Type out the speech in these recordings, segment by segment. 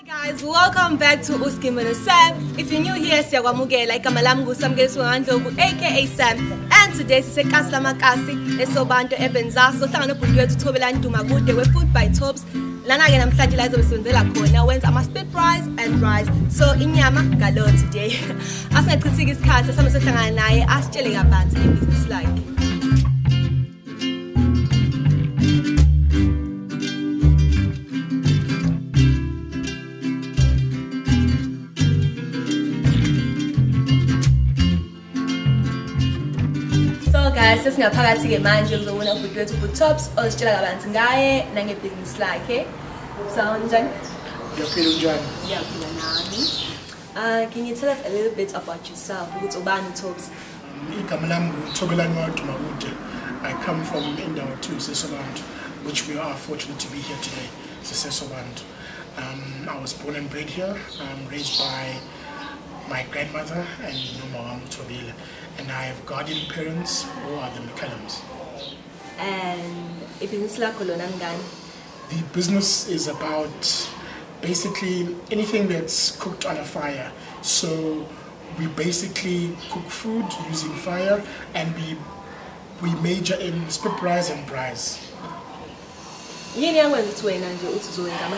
Guys, welcome back to noSam. If you're new here, like aka Sam, and today is a customer kasi esobanto ebenza so hlangana ubhuti to Thobelani Dumakude we food by Thobs. Lana ke namhlanje la izobesenzela khona wenza ama split braais and braais. So inyama ngalo today. Asingachithiki isikhathi sami sohlangana naye asitshele kabanzi ngebusiness like. Guys, sesingaphakathi ke manje uzobona ubhuti wethu ku Thobs ositshela kabanzi ngaye nangebusiness lakhe. Sound njani? Yaphila njani? Yaphila nami. Can you tell us a little bit about yourself? Ukuthi ubani Thobs? Igama lami nguThobelani Dumakude. I come from Indawo 2 Sesobantu, which we are fortunate to be here today. Sesobantu. I was born and bred here. I'm raised by my grandmother and noMam Thobile, and I have guardian parents who are the McCallums. And the business is about basically anything that's cooked on a fire. So we basically cook food using fire, and we major in split braais and braais.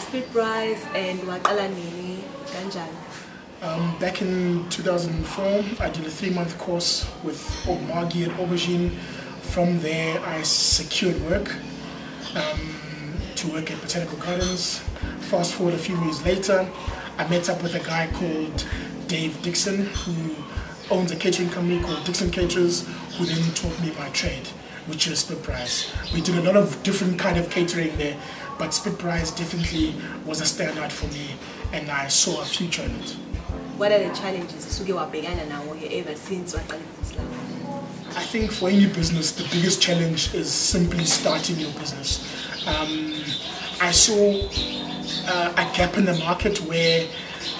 Split braais and back in 2004, I did a 3-month course with Maggie and Aubergine. From there, I secured work to work at Botanical Gardens. Fast forward a few years later, I met up with a guy called Dave Dixon, who owns a catering company called Dixon Caterers, who then taught me my trade, which is split braais. We did a lot of different kind of catering there, but split braais definitely was a standout for me, and I saw a future in it. What are the challenges you have ever since? I think for any business, the biggest challenge is simply starting your business. I saw a gap in the market where,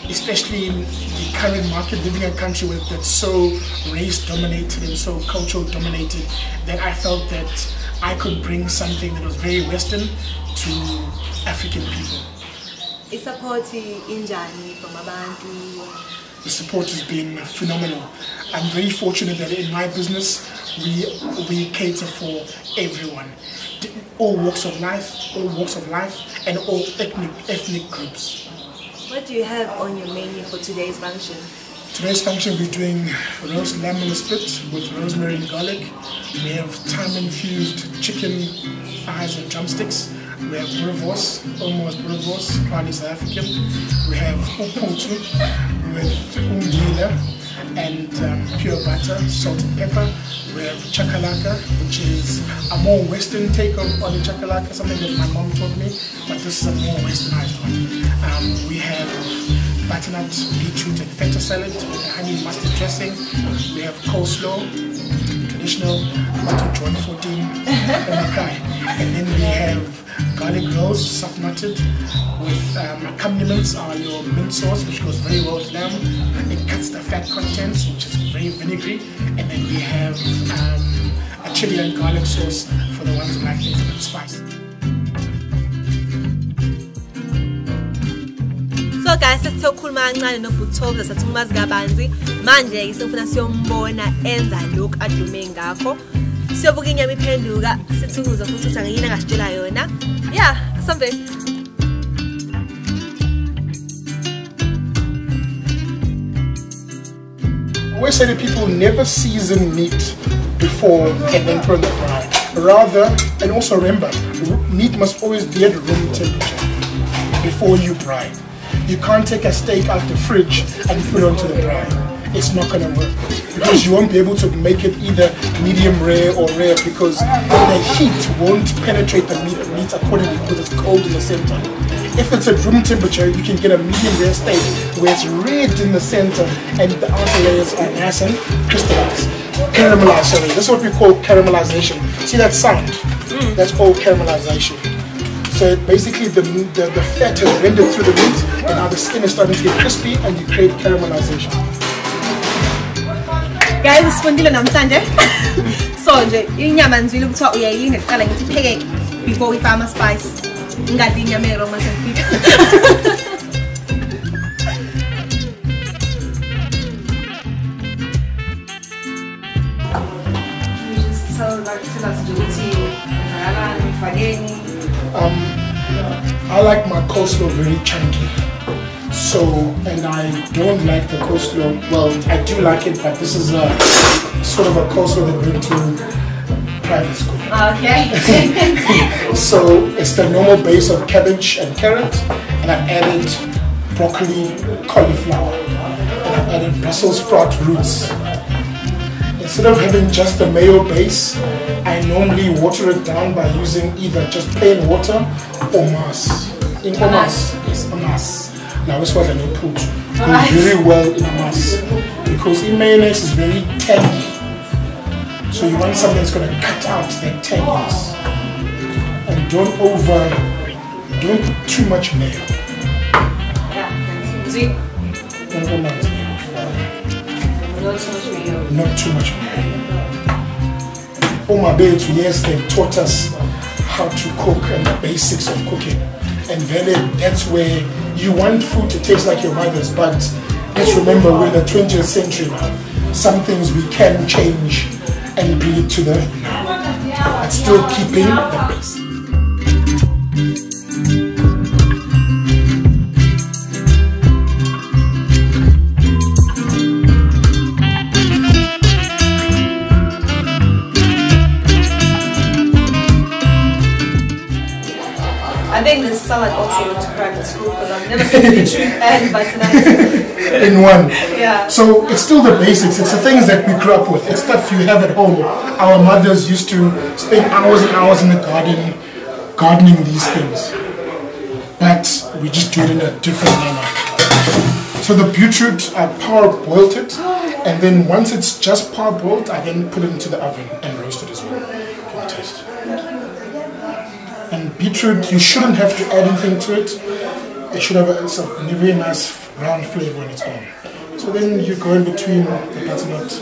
especially in the current market, living in a country that's so race dominated and so cultural dominated, that I felt that I could bring something that was very Western to African people. The support has been phenomenal. I'm very fortunate that in my business we cater for everyone, all walks of life, and all ethnic groups. What do you have on your menu for today's function? Today's function we're doing roast lamb on a spit with rosemary and garlic. We have thyme-infused chicken thighs and drumsticks. We have boerewors, almost boerewors, proudly South African. We have uputu with umdila and pure butter, salt and pepper. We have chakalaka, which is a more Western take on the chakalaka, something that my mom taught me, but this is a more Westernized one. We have butternut, beetroot and feta salad with a honey mustard dressing. We have coleslaw, traditional, butter John 14, and then we have garlic rolls, soft nutted, with accompaniments are your mint sauce, which goes very well with lamb. It cuts the fat contents, which is very vinegary, and then we have a chili and garlic sauce for the ones who like things a bit spicy. So guys, let's talk kancane noBhuti Thobs sathungumazi kabanzi. Manje ke sifuna siyombona enza lokhu adume ngakho. Siyobuka inyama iphenduka, sithunguza futhi ukuthi angiyini angasitshela yona. Yeah, something. I always say that people never season meat before and then put it in the braai. Rather, and also remember, meat must always be at room temperature before you braai. You can't take a steak out the fridge and put it onto the braai. It's not going to work, because you won't be able to make it either medium rare or rare, because the heat won't penetrate the meat accordingly because it's cold in the center. If it's at room temperature, you can get a medium rare steak where it's red in the center and the outer layers are nice and crystallized. Caramelized, sorry. This is what we call caramelization. See that sound? That's all caramelization. So basically the fat has rendered through the meat, and now the skin is starting to get crispy and you create caramelization. Guys, sifundile namhlanje. So nje inyama nzwile ukuthiwa uyayilinga kuqala ngithi iphekeke before we fama spice. Ngadli inyama eroma sefika. coleslaw very chunky. So, and I don't like the coleslaw. Well, I do like it, but this is a sort of a coleslaw that went to private school. Okay. So it's the normal base of cabbage and carrot, and I've added broccoli, cauliflower, and I've added Brussels sprout roots. Instead of having just the mayo base, I normally water it down by using either just plain water or mass. In mass, yes, a mass. Now this was a new put. Goes very well in a mass because in mayonnaise is very tangy. So you want something that's going to cut out that tanginess. And don't put too much mayo. Not too much mayo. Oh my babes, yes, they've taught us how to cook and the basics of cooking. And then that's where you want food to taste like your mother's, but let's remember we're in the 20th century now. Some things we can change and bring it to the now, but still keeping the basics. I think this salad also went to private school because I've never seen beetroot and butternut in one. Yeah. So it's still the basics. It's the things that we grew up with. It's stuff you have at home. Our mothers used to spend hours and hours in the garden gardening these things. But we just do it in a different manner. So the beetroot, I power boiled it, and then once it's just power boiled, I then put it into the oven and roast it as well. Can taste. And beetroot, you shouldn't have to add anything to it. It should have a very nice round flavor on its own. So then you go in between the butternut.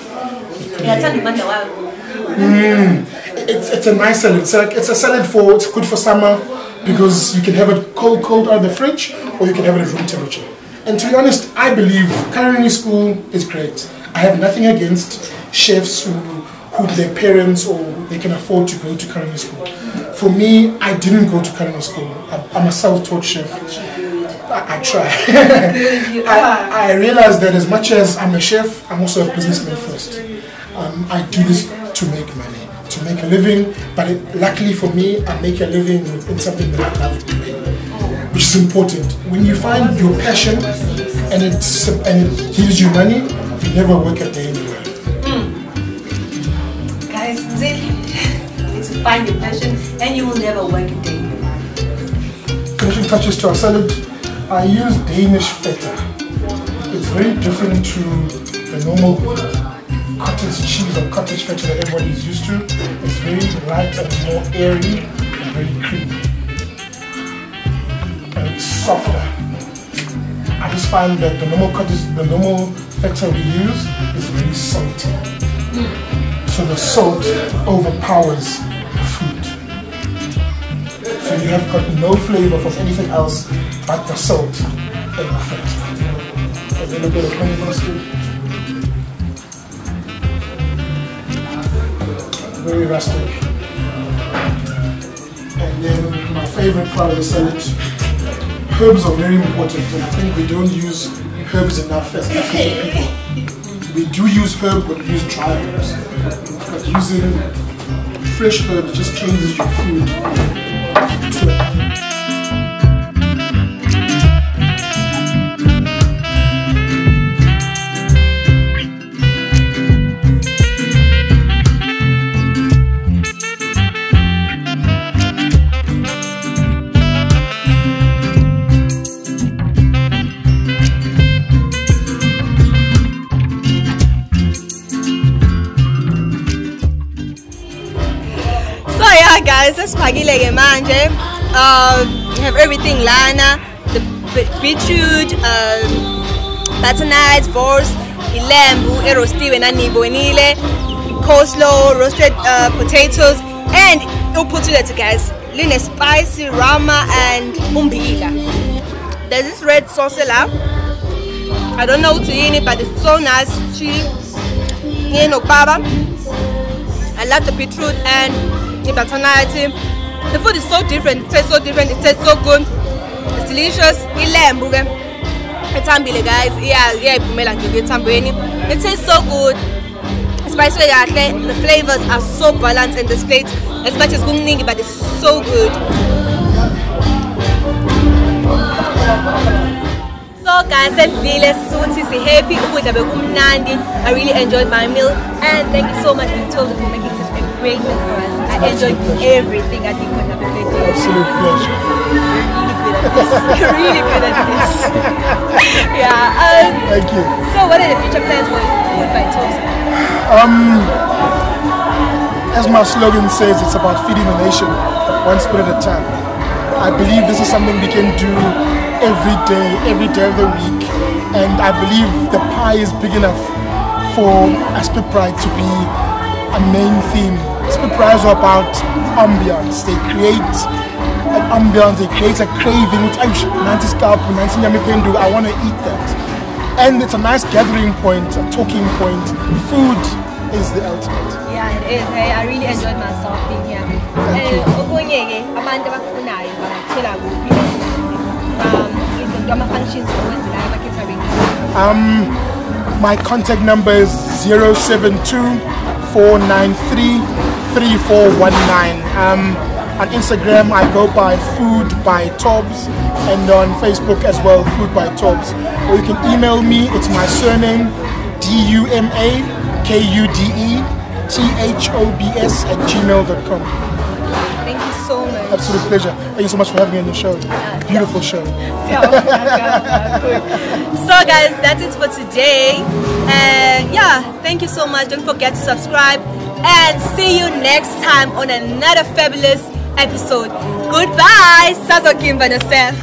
It's a nice salad. It's a salad it's good for summer because you can have it cold out of the fridge, or you can have it at room temperature. And to be honest, I believe culinary school is great. I have nothing against chefs who their parents or they can afford to go to culinary school. For me, I didn't go to culinary school. I'm a self-taught chef. I try. I realized that as much as I'm a chef, I'm also a businessman first. I do this to make money, to make a living, but luckily for me, I make a living in something that I love doing, which is important. When you find your passion and it gives you money, you never work a day in your life. Guys, it's to find your passion and you will never work a day in your life. Finishing touches to our salad, I use Danish feta. It's very different to the normal cottage cheese or cottage feta that everybody is used to. It's very light and more airy and very creamy. And it's softer. I just find that the normal feta we use is very salty. So the salt overpowers the food. So you have got no flavor from anything else but the salt and the fat. A little bit of honey mustard. Very rustic. And then my favorite part of the salad, herbs are very important, and I think we don't use herbs enough as African people. We do use herbs, but we use dry herbs. But using fresh herbs just changes your food to guys, that's Pagile manje. You have everything lana, the beetroot, butternut, vors, ilembu, roasted and coleslaw, roasted potatoes, and you put it guys. Line spicy rama and mumbila. There's this red sauce la. I don't know what to eat it, but it's so nice. I love the beetroot and the butternut. The food is so different, it tastes so different, it tastes so good. It's delicious. Ilembu ke. Ethambile guys. Iyayiphumela nje ethambweni. It tastes so good. Spicy kahle. The flavors are so balanced in this plate. As much as kumningi, but it's so good. So guys, I feel happy. I really enjoyed my meal, and thank you so much to Thobs for making such a great meal for us. I enjoyed everything. I think on the plate. Absolute pleasure. You're really good at this. Yeah. Thank you. So, what are the future plans for Food by Thobs? As my slogan says, it's about feeding the nation, one spirit at a time. I believe this is something we can do every day of the week, and I believe the pie is big enough for a Spit Pride to be a main theme. Spit Prides are about ambience. They create an ambience, they create a craving, which I want to eat that. And it's a nice gathering point, a talking point. Food is the ultimate. Yeah, it is. Hey, I really enjoyed myself being here. My contact number is 072-493-3419. On Instagram I go by Food by Thobs, and on Facebook as well, Food by Thobs. Or you can email me, it's my surname, DUMAKUDETHOBS@gmail.com. Thank you so much. Absolute pleasure. Thank you so much for having me on your show. Beautiful show. So guys, that's it for today. And yeah, thank you so much. Don't forget to subscribe, and see you next time on another fabulous episode. Goodbye. Sazo Kimba noSam.